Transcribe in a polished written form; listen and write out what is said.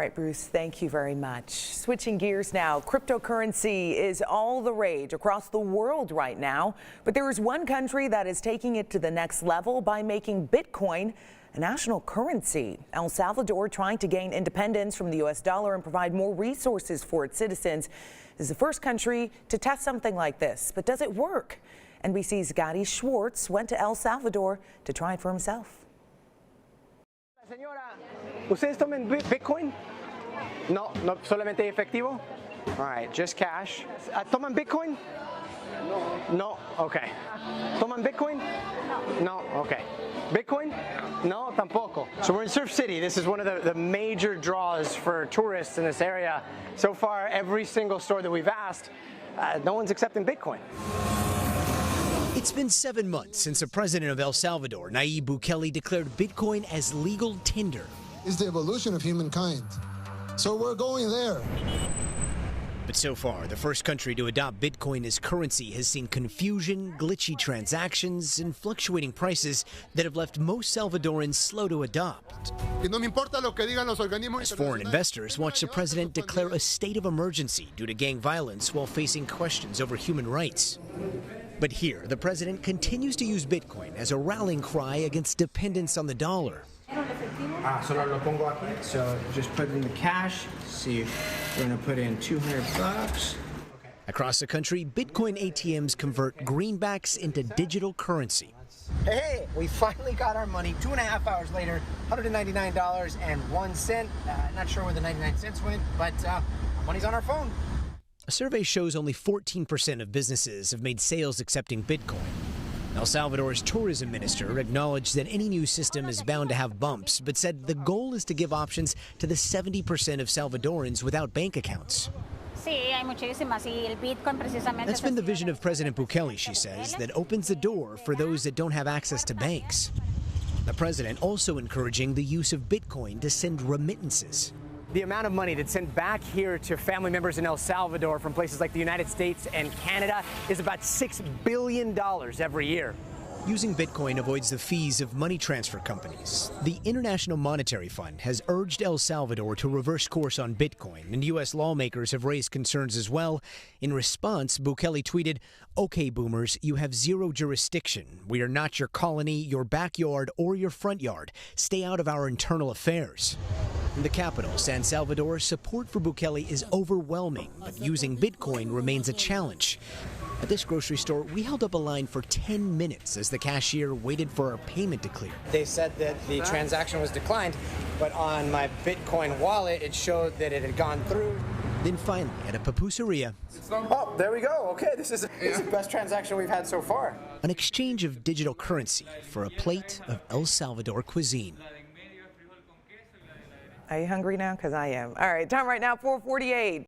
All right, Bruce, thank you very much. Switching gears now, cryptocurrency is all the rage across the world right now, but there is one country that is taking it to the next level by making Bitcoin a national currency. El Salvador, trying to gain independence from the U.S. dollar and provide more resources for its citizens, is the first country to test something like this. But does it work? NBC's Gary Schwartz went to El Salvador to try it for himself. Señora, ¿ustedes toman Bitcoin? No, no, solamente efectivo? All right, just cash. ¿Toman Bitcoin? No. No, okay. ¿Toman Bitcoin? No. No, okay. Bitcoin? No, tampoco. So we're in Surf City. This is one of the major draws for tourists in this area. So far, every single store that we've asked, no one's accepting Bitcoin. It's been 7 months since the president of El Salvador, Nayib Bukele, declared Bitcoin as legal tender. It's the evolution of humankind. So we're going there. But so far, the first country to adopt Bitcoin as currency has seen confusion, glitchy transactions, and fluctuating prices that have left most Salvadorans slow to adopt. As foreign investors watch the president declare a state of emergency due to gang violence while facing questions over human rights. But here, the president continues to use Bitcoin as a rallying cry against dependence on the dollar. Solo lo pongo aquí, so just put it in the cash. See, we're going to put in $200. Across the country, Bitcoin ATMs convert greenbacks into digital currency. Hey, we finally got our money 2.5 hours later, $199.01. Not sure where the 99 cents went, but money's on our phone. A survey shows only 14% of businesses have made sales accepting Bitcoin. El Salvador's tourism minister acknowledged that any new system is bound to have bumps, but said the goal is to give options to the 70% of Salvadorans without bank accounts. That's been the vision of President Bukele, she says, that opens the door for those that don't have access to banks. The president also encouraging the use of Bitcoin to send remittances. The amount of money that's sent back here to family members in El Salvador from places like the United States and Canada is about $6 billion every year. Using Bitcoin avoids the fees of money transfer companies. The International Monetary Fund has urged El Salvador to reverse course on Bitcoin, and U.S. lawmakers have raised concerns as well. In response, Bukele tweeted, "Okay, boomers, you have zero jurisdiction. We are not your colony, your backyard, or your front yard. Stay out of our internal affairs." In the capital, San Salvador, support for Bukele is overwhelming, but using Bitcoin remains a challenge. At this grocery store, we held up a line for 10 minutes as the cashier waited for our payment to clear. They said that the transaction was declined, but on my Bitcoin wallet, it showed that it had gone through. Then finally, at a pupuseria, oh, there we go. Okay, this is the best transaction we've had so far. An exchange of digital currency for a plate of El Salvador cuisine. Are you hungry now? Because I am. All right, time right now, 4:48.